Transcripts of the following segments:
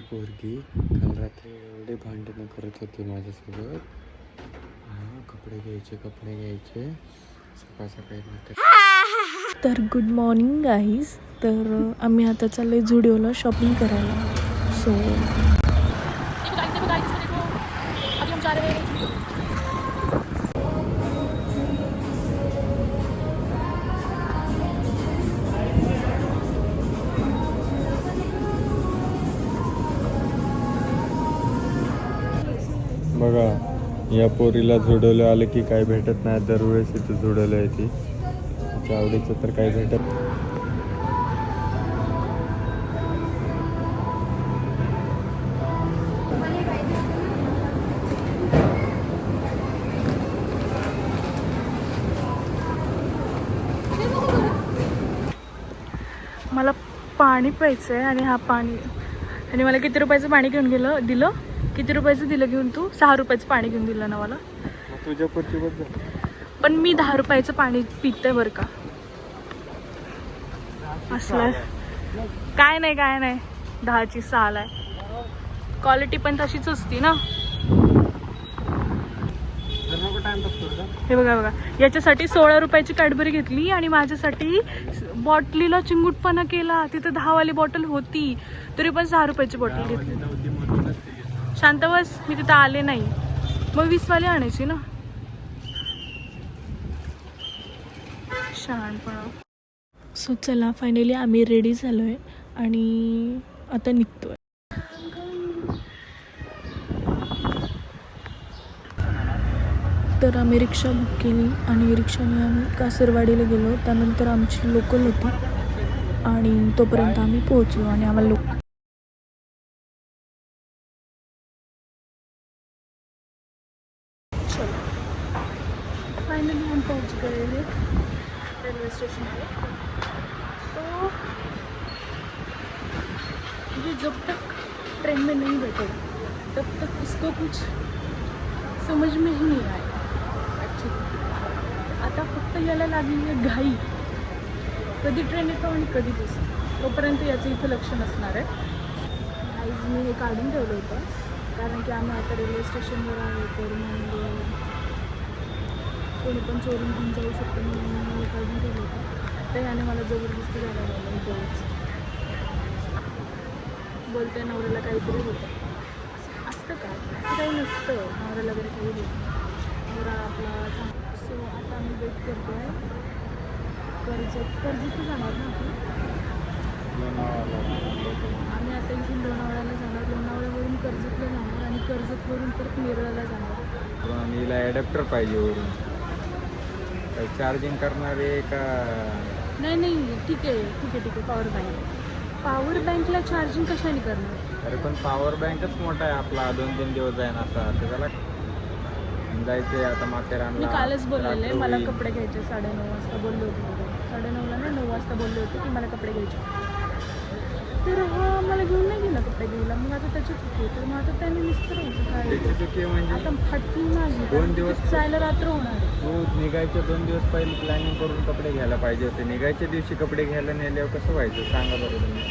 पोरगी काल रात्री एवढे भांडणं करत होती माझ्यासोबत. कपडे घ्यायचे सकाळ सकाळी मात्र. तर गुड मॉर्निंग गाईज. तर आम्ही आता चाललोय झुडिओला शॉपिंग करायला. सो बघा, या पोरीला झुडवलं आलं की काय भेटत नाही. दरवेळेस इथं झुडवलं आहे ती. तिच्या आवडीचं तर काही भेटत नाही. मला पाणी प्यायचं आहे आणि आणि मला किती रुपयाचं पाणी घेऊन दिलं. किती रुपयाचं दिलं घेऊन तू? 6 रुपयाचं पाणी घेऊन दिलं ना मला. तुझ्या पुरती पण मी 10 रुपयाचं पाणी पिते बरं का. असलं काय नाही 10ची 6 आहे. क्वालिटी पण तशीच असती ना. हे बघा याच्यासाठी 16 रुपयाची कॅडबरी घेतली आणि माझ्यासाठी बॉटलीला चिंगूटपणा केला. तिथं 10 वाली बॉटल होती तरी पण 6 रुपयाची बॉटल घेतली. शांत बस, मी तिथं आले नाही. मग 20 वाली आणायची ना. शहाणपणा. सो चला, फायनली आम्ही रेडी झालोय आणि आता निघतोय. तर आम्ही रिक्षा बुक केली आणि रिक्षाने आम्ही कासरवाडीला गेलो. त्यानंतर आमची लोकल होती आणि तोपर्यंत आम्ही पोहोचलो आणि आम्हाला फाइनली हम पहुंच गए हैं रेलवे स्टेशन पे. तो ये जब तक ट्रेन में नहीं बैठे तब तक इसको कुछ समझ में ही नहीं आएगा. आता फक्त याला लागली आहे घाई. कधी ट्रेन येतो आणि कधी दिसतो, तोपर्यंत याचं इथं लक्ष नसणार आहे. गाईज मी हे काढून ठेवलं होतं कारण की आम्ही आता रेल्वे स्टेशनवर आहे. तर मग कोणी पण चोरून घेऊन जाऊ शकतो म्हणून मी काढून ठेवलं होतं. तर याने मला जबरदस्ती घालायला लागलं. तेवढंच बोलते नवऱ्याला काहीतरी होतं. असतं का? असं काही नसतं. नवऱ्याला वगैरे काही होतं नवरा आपला. सो आता आम्ही वेट करतो आहे. कर्जत जाणार ना आपण. आम्ही आता इथून लोणावळ्याला जाणार. लोणावळ्यावरून कर्जतला जाणार आणि कर्जतवरून परत नेरळला जाणार. आणि हिला ॲडॅप्टर पाहिजे वरून. काही चार्जिंग करणारे का? नाही ठीक आहे. पॉवर बँकला चार्जिंग कशाने करणार? अरे पण पॉवर बँकच मोठा आहे आपला. 2-3 दिवस जाईन असा. त्याला जायचंय आता माथेरानला. मी कालच बोललेले मला कपडे घ्यायचे. 9:30 वाजता बोलले होते. 9:30ला नाही 9 वाजता बोलले होते की मला कपडे घ्यायचे. तर मला घेऊन नाही गेला कपडे घ्यायला. मग आता त्याची चुकी आहे. तर मग आता त्याने निसतं काय चुकी म्हणजे आता फटकी माझी. 2 दिवस जायला रात्र होणार. तू निघायच्या 2 दिवस पहिले प्लॅनिंग करून कपडे घ्यायला पाहिजे होते. निघायच्या दिवशी कपडे घ्यायला नेल्यावर कसं व्हायचं सांगा बरं तुम्ही.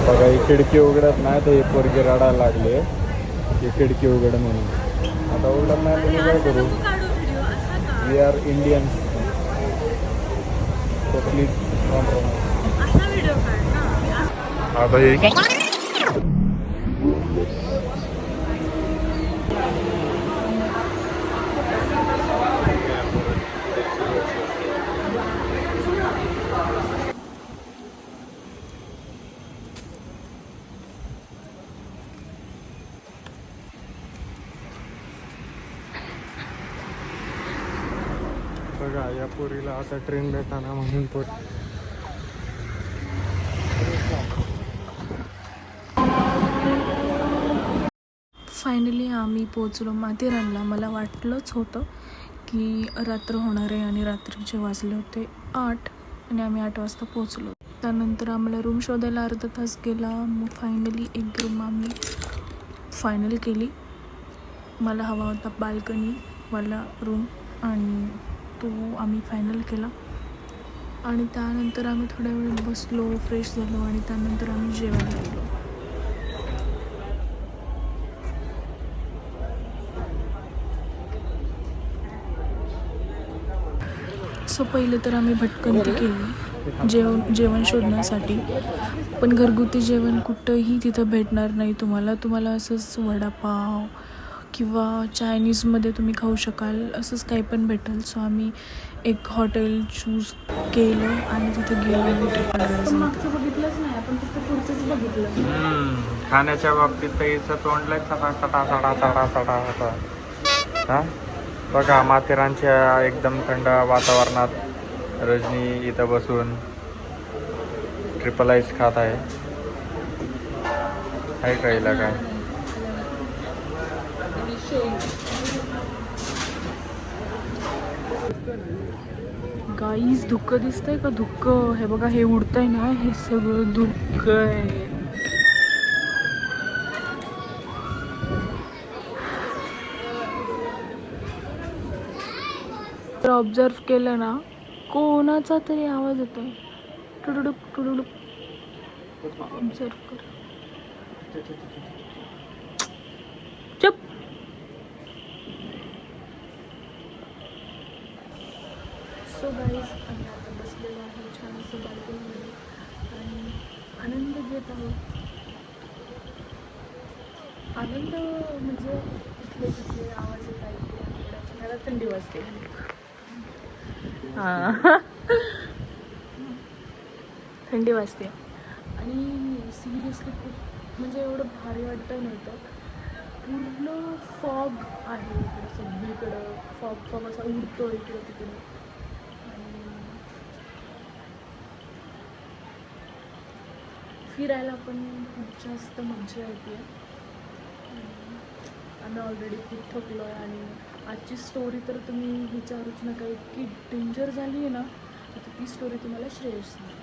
बघा, ही खिडकी उघडत नाही तर हे पोरगी रडायला लागले. ही खिडकी उघड म्हणून. आता उघडत नाही तर काय करू? We are Indians. So please असा व्हिडिओ काढ ना. आता हे बघा, या पोरीला आता ट्रेन भेटाना म्हणून फायनली आम्ही पोचलो माथेरानला. मला वाटलंच होतं की रात्र होणार आहे आणि रात्रीचे वाजले होते 8 आणि आम्ही 8 वाजता पोचलो. त्यानंतर आम्हाला रूम शोधायला अर्धा तास गेला. मग फायनली एक रूम आम्ही फायनल केली. मला हवा होता बाल्कनीवाला रूम आणि तो आम्ही फायनल केला. आणि त्यानंतर आम्ही थोड्या वेळ बसलो, फ्रेश झालो आणि त्यानंतर आम्ही जेवायला गेलो. सो पहिले तर आम्ही भटकंती केली जेवण शोधण्यासाठी, पण घरगुती जेवण कुठंही तिथं भेटणार नाही तुम्हाला असंच वडापाव किंवा चायनीजमध्ये तुम्ही खाऊ शकाल, असंच काही पण भेटेल. सो आम्ही एक हॉटेल चूज केलं आणि तिथे गेलो आणि ट्रिपल राईस मागचं बघितलंच नाही आपण, फक्त पुढचंच बघितलं. खाण्याच्या बाबतीत तर हिचं तोंडलाय सडा हा बघा, माथेरानच्या एकदम थंड वातावरणात रजनी इथं बसून ट्रिपल आईस खात आहे. काहीला काय गाईज धुक्क दिसतंय का? धुक्क हे बघा, हे उडतंय ना, हे सगळं धुक्क आहे. तर ऑब्झर्व केलं ना, कोणाचा तरी आवाज येतोय, टुडुडुक टुडुडुक. ऑब्झर्व कर. चुप. सो गाईज आम्ही आता बसलेलो आहे छान असं बाल्कनीमध्ये आणि आनंद घेत आहोत. आनंद म्हणजे इथले तिथले आवाज येत ऐकले, मला थंडी वाजते. हां, थंडी वाजते आणि सिरियसली खूप म्हणजे एवढं भारी वाटतं नव्हतं. पूर्ण फॉग आहे इकडे सगळीकडं, फॉग असा उडतो इकडे तिकडे. फिरायला पण खूप जास्त मजा येते. आम्ही ऑलरेडी खूप थकलो आहे आणि आजची स्टोरी तर तुम्ही विचारूच नका, इतकी डेंजर झाली आहे ना. आता ती स्टोरी तुम्हाला श्रेयस नाही.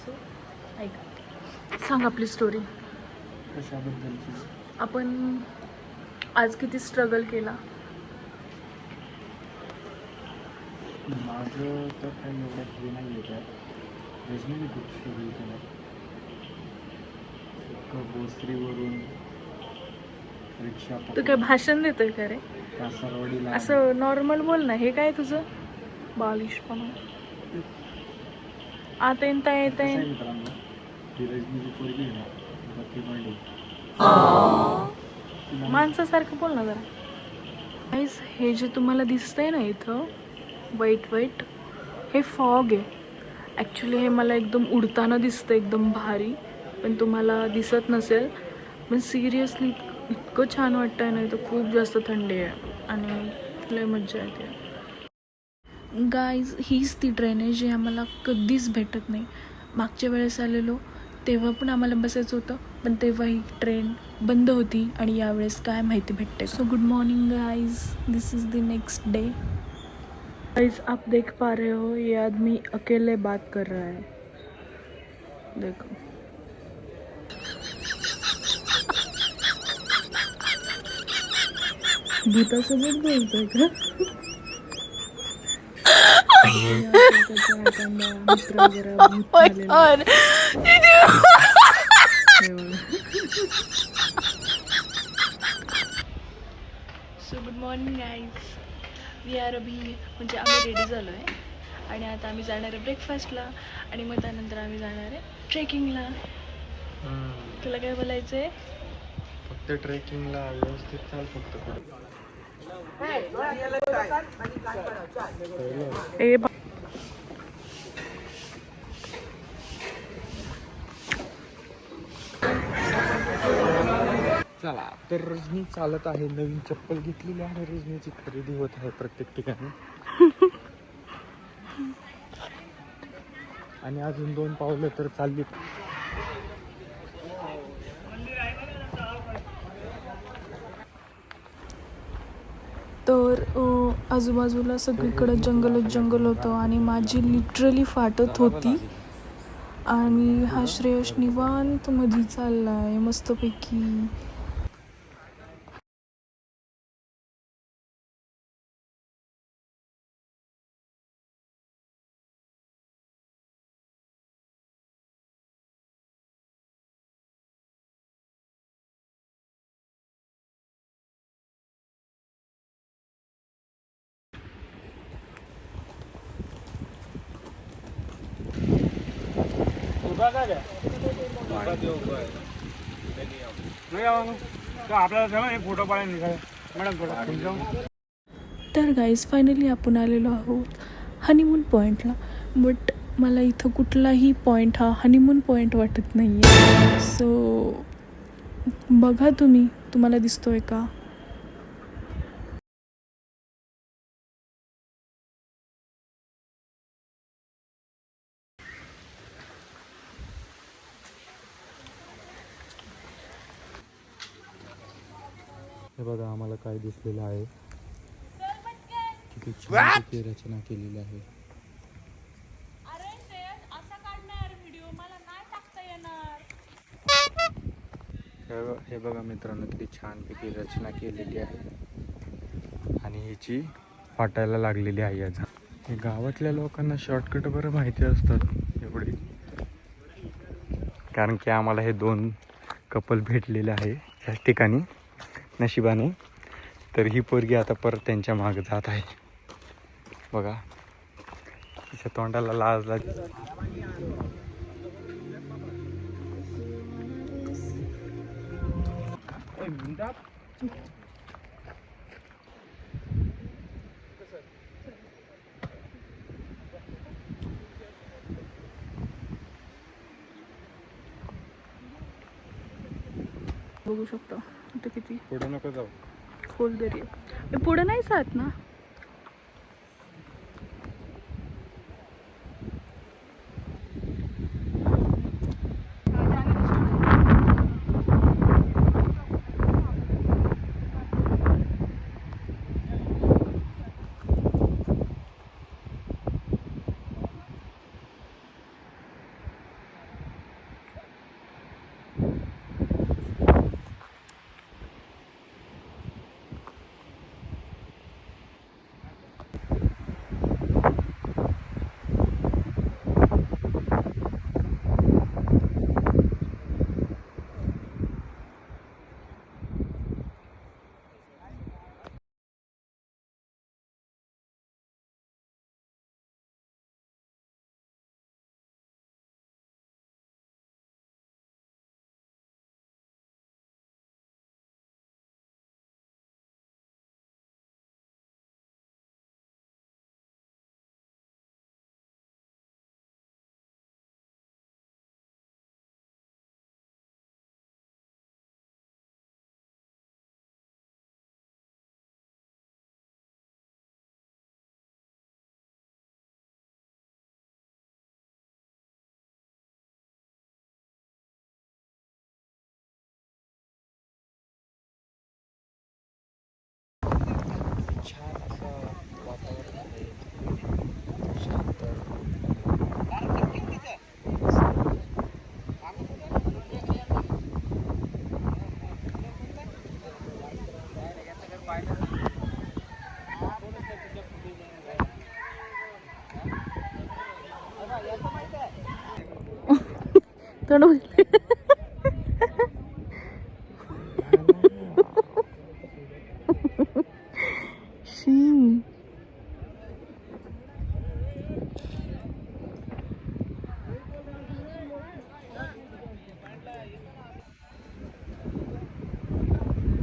सो ऐका, सांग आपली स्टोरी. कशाबद्दलची? आपण आज किती स्ट्रगल केला. माझं तर काही एवढं हे नाही आहे. त्यात रजनीने खूप स्ट्रगल केलं. भोसरीवरून रिक्षा तू काय भाषण देतोय का रे? कासारवाडीला असं नॉर्मल बोल ना. हे काय तुझं बालिशपणा? आता येता येईन. मित्रांनो, ती रजनीची पोरगी आहे ना, बत्ती पांडे, माणसासारखं बोल ना जरा. गाईज, हे जे तुम्हाला दिसतंय ना इथं वाईट हे फॉग आहे. ॲक्च्युली हे मला एकदम उडताना दिसतं एकदम भारी, पण तुम्हाला दिसत नसेल. पण सिरियसली इतकं छान वाटतंय ना इथं. खूप जास्त थंडी आहे आणि लय मज्जा येते. गाईज, हीच ती ट्रेन आहे जी आम्हाला कधीच भेटत नाही. मागच्या वेळेस आलेलो तेव्हा पण आम्हाला बसायचं होतं, पण तेव्हा ही ट्रेन बंद होती आणि यावेळेस काय माहिती भेटते. So good morning guys, this is the next day. Guys, आप देख पा रहे हो ये आदमी अकेले बात कर रहा है. देखो, भूतासोबत बोलतोय का? मित्र वगैरे भूत झालेला. So good morning guys, we are अभी म्हणजे आम्ही रेडी झालो आहे आणि आता आम्ही जाणार आहे ब्रेकफास्टला आणि मग त्यानंतर आम्ही जाणार आहे ट्रेकिंगला. तुला काय बोलायचं आहे? फक्त ट्रेकिंगला व्यवस्थित चाल. फक्त चला तर रजनी चालत आहे. नवीन चप्पल घेतलेली आहे. रजनीची खरेदी होत आहे प्रत्येक ठिकाणी. आणि अजून 2 पावलं तर चालली. तर आजूबाजूला सगळीकडे जंगल होतं आणि माझी लिटरली फाटत होती. आणि हा श्रेयश निवांत मध्ये चाललाय मस्तपैकी. फोटो मॅडम तर गाईज फायनली आपण आलेलो आहोत हनीमून पॉईंटला. बट मला इथं कुठलाही पॉईंट हा हनीमून पॉईंट वाटत नाही आहे. सो बघा तुम्हाला दिसतोय का? हे बघा आम्हाला काय दिसलेलं आहे. किती छान पैकी रचना केलेली आहे. हे बघा मित्रांनो किती छानपैकी रचना केलेली आहे आणि ह्याची फाटायला लागलेली आहे. याचा हे गावातल्या लोकांना शॉर्टकट बरं माहिती असतात एवढे, कारण की आम्हाला हे 2 कपल भेटलेले आहे ह्याच ठिकाणी नशिबाने. तर ही पोरगी आता परत त्यांच्या मागे जात आहे. बघा तिच्या तोंडाला लाज लागली. बघू शकतो इथं किती पुढे नको जाऊ. खोल दरी आहे. पुढे नाही जात ना. छान असं वातावरण आहे. शांत. थोडं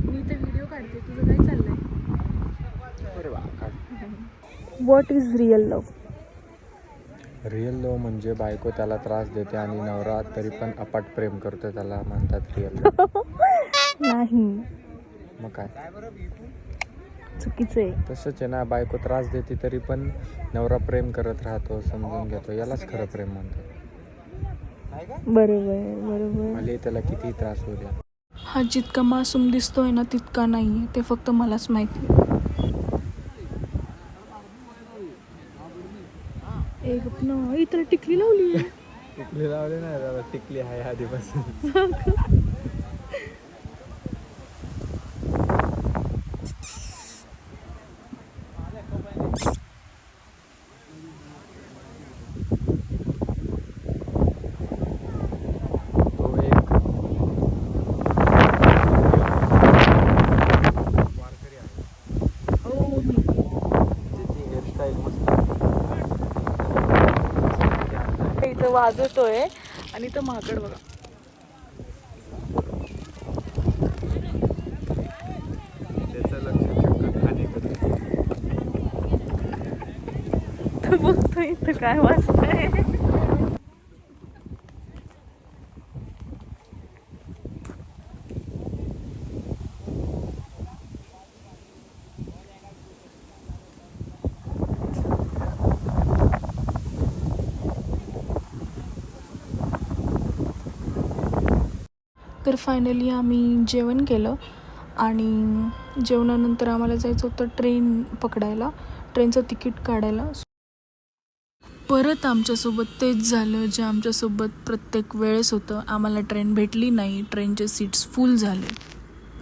मी तर व्हिडिओ काढते. तुझं काय चाललंय? What is real love? Real love म्हणजे बायको त्याला त्रास देते आणि नवरा तरी पण अपाट प्रेम करतो, त्याला म्हणतात रिअल लव्ह. नाही, मग काय चुकीचं आहे. तसंच आहे ना. बायको त्रास देते तरी पण नवरा प्रेम करत राहतो, समजून घेतो, यालाच खरं प्रेम म्हणतात. बरोबर. भले त्याला किती त्रास होऊ द्या. हा जितका मासूम दिसतोय ना तितका नाहीये, ते फक्त मलाच माहिती. इतर टिकली लावली आहे. टिकली लावली नाही दादा, टिकली आहे आधीपासून. वाजवतोय आणि तो माकड बघा. त्याचं लक्ष चक्क खाण्याकडे. तो बघतो इथं काय वाजतंय. तर फायनली आम्ही जेवण केलं आणि जेवणानंतर आम्हाला जायचं होतं ट्रेन पकडायला, ट्रेनचं तिकीट काढायला. परत आमच्यासोबत तेच झालं जे आमच्यासोबत प्रत्येक वेळेस होतं. आम्हाला ट्रेन भेटली नाही, ट्रेनचे सीट्स फुल झाले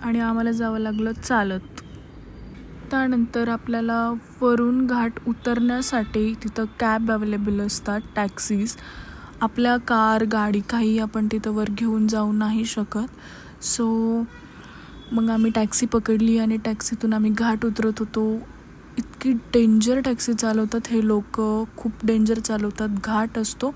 आणि आम्हाला जावं लागलं चालत. त्यानंतर आपल्याला वरून घाट उतरण्यासाठी तिथं कॅब अवेलेबल असतात, टॅक्सीज. आपल्या कार गाडी काही आपण तिथं वर घेऊन जाऊ नाही शकत. सो मग आम्ही टॅक्सी पकडली आणि टॅक्सीतून आम्ही घाट उतरत होतो. इतकी डेंजर टॅक्सी चालवतात हे लोक, खूप डेंजर चालवतात. घाट असतो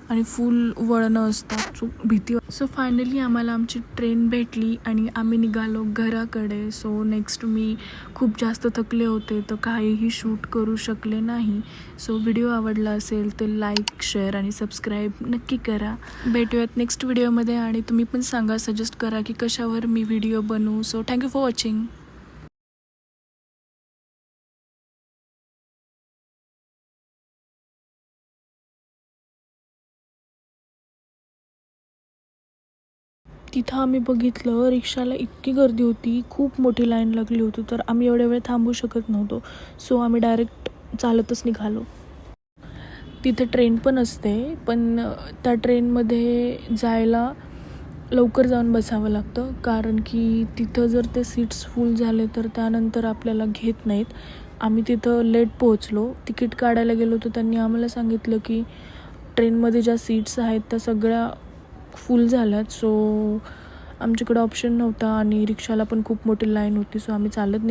आणि फुल वळणं असतात, सो भीती. सो फायनली आम्हाला आमची ट्रेन भेटली आणि आम्ही निघालो घराकडे. सो नेक्स्ट मी खूप जास्त थकले होते तर काहीही शूट करू शकले नाही. सो व्हिडिओ आवडला असेल तर लाईक, शेअर आणि सबस्क्राईब नक्की करा. भेटूयात नेक्स्ट व्हिडिओमध्ये आणि तुम्ही पण सांगा, सजेस्ट करा की कशावर मी व्हिडिओ बनवू. So thank you for watching. तिथं आम्ही बघितलं रिक्षाला इतकी गर्दी होती, खूप मोठी लाईन लागली होती. तर आम्ही एवढ्या वेळ थांबू शकत नव्हतो. सो आम्ही डायरेक्ट चालतच निघालो. तिथे ट्रेन पण असते, पण त्या ट्रेनमध्ये जायला लवकर जाऊन बसावं लागतं, कारण की तिथं जर ते सीट्स फुल झाले तर त्यानंतर आपल्याला घेत नाहीत. आम्ही तिथं लेट पोहोचलो. तिकीट काढायला गेलो तर त्यांनी आम्हाला सांगितलं की ट्रेनमध्ये ज्या सीट्स आहेत त्या सगळ्या फुल झाल्यात. सो आमच्याकडे ऑप्शन नव्हता आणि रिक्षाला पण खूप मोठी लाईन होती. सो आम्ही चालत